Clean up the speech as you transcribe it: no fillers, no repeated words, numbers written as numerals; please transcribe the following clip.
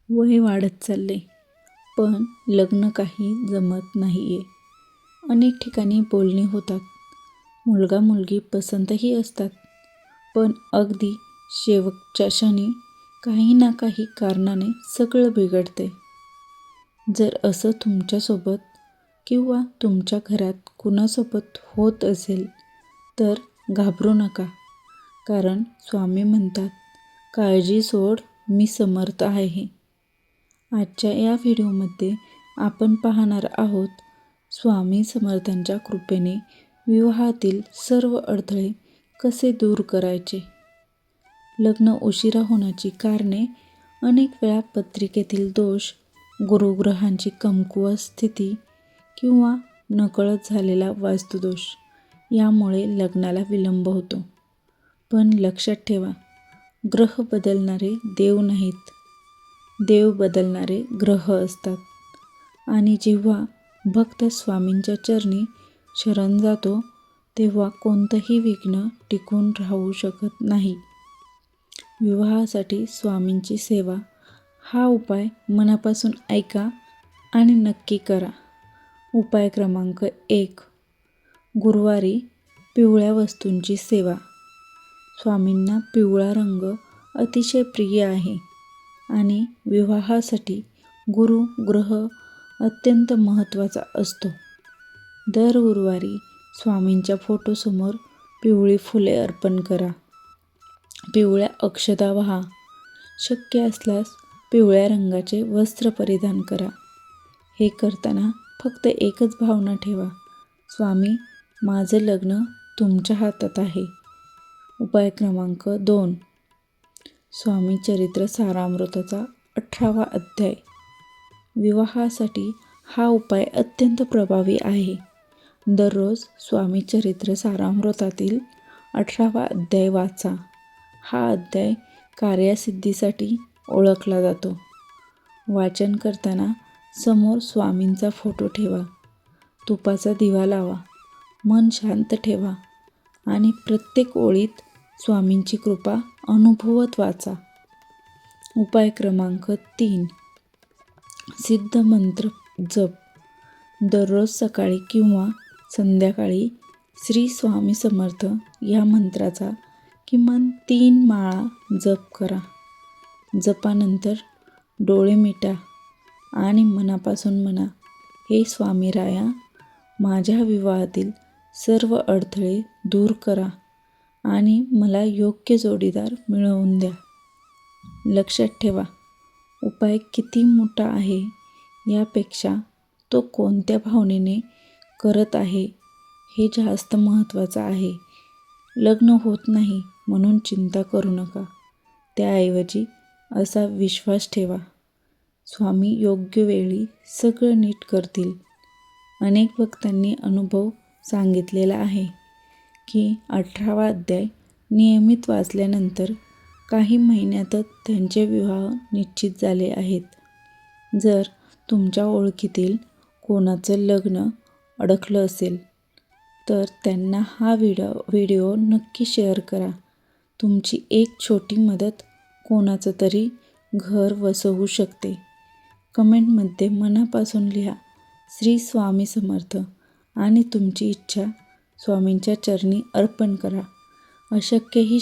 वय वाढत चालले, पण लग्न काही जमत नाही आहे. अनेक ठिकाणी बोलणी होतात, मुलगा मुलगी पसंतही असतात, पण अगदी शेवटच्या क्षणी काही ना काही कारणाने सगळं बिघडते. जर असं तुमच्यासोबत किंवा तुमच्या घरात कुणासोबत होत असेल तर घाबरू नका, कारण स्वामी म्हणतात, काळजी सोड, मी समर्थ आहे. आजच्या या व्हिडिओमध्ये आपण पाहणार आहोत, स्वामी समर्थांच्या कृपेने विवाहातील सर्व अडथळे कसे दूर करायचे. लग्न उशिरा होण्याची कारणे अनेक वेळा पत्रिकेतील दोष, गुरुग्रहांची कमकुवत स्थिती किंवा नकळत झालेला वास्तुदोष यामुळे लग्नाला विलंब होतो. पण लक्षात ठेवा, ग्रह बदलणारे देव नाहीत, देव बदलणारे ग्रह असतात. आणि जेव्हा भक्त स्वामींच्या चरणी शरण जातो तेव्हा कोणतंही विघ्न टिकून राहू शकत नाही. विवाहासाठी स्वामींची सेवा हा उपाय मनापासून ऐका आणि नक्की करा. उपाय क्रमांक 1. गुरुवारी पिवळ्या वस्तूंची सेवा. स्वामींना पिवळा रंग अतिशय प्रिय आहे आणि विवाहासाठी गुरु ग्रह अत्यंत महत्त्वाचा असतो. दर गुरुवारी स्वामींच्या फोटोसमोर पिवळी फुले अर्पण करा. पिवळ्या अक्षता वाहा. शक्य असल्यास पिवळ्या रंगाचे वस्त्र परिधान करा. हे करताना फक्त एकच भावना ठेवा, स्वामी, माझं लग्न तुमच्या हातात आहे. उपाय क्रमांक 2. स्वामी चरित्र सारामृताचा 18वा अध्याय. विवाहासाठी हा उपाय अत्यंत प्रभावी आहे. दररोज स्वामी चरित्र सारामृतातील 18वा अध्याय वाचा. हा अध्याय कार्यसिद्धीसाठी ओळखला जातो. वाचन करताना समोर स्वामींचा फोटो ठेवा. तुपाचा दिवा लावा. मन शांत ठेवा आणि प्रत्येक ओळीत स्वामींची कृपा अनुभवत वाचा. उपाय क्रमांक 3. सिद्ध मंत्र जप. दररोज सकाळी किंवा संध्याकाळी श्री स्वामी समर्थ या मंत्राचा किमान 3 माळा जप करा. जपानंतर डोळे मिटा आणि मनापासून म्हणा, हे स्वामीराया, माझ्या विवाहातील सर्व अडथळे दूर करा आणि मला योग्य जोडीदार मिळवून द्या. लक्षात ठेवा, उपाय किती मोठा आहे यापेक्षा तो कोणत्या भावनेने करत आहे हे जास्त महत्त्वाचं आहे. लग्न होत नाही म्हणून चिंता करू नका. त्याऐवजी असा विश्वास ठेवा, स्वामी योग्य वेळी सगळं नीट करतील. अनेक भक्तांनी अनुभव सांगितलेला आहे की 18वा अध्याय नियमित वाचल्यानंतर काही महिन्यातच त्यांचे विवाह निश्चित झाले आहेत. जर तुमच्या ओळखीतील कोणाचं लग्न अडकलं असेल तर त्यांना हा व्हिडिओ नक्की शेअर करा. तुमची एक छोटी मदत कोणाचं तरी घर वसवू शकते. कमेंटमध्ये मनापासून लिहा, श्री स्वामी समर्थ, आणि तुमची इच्छा स्वामींच्या चरणी अर्पण करा. अशक्य ही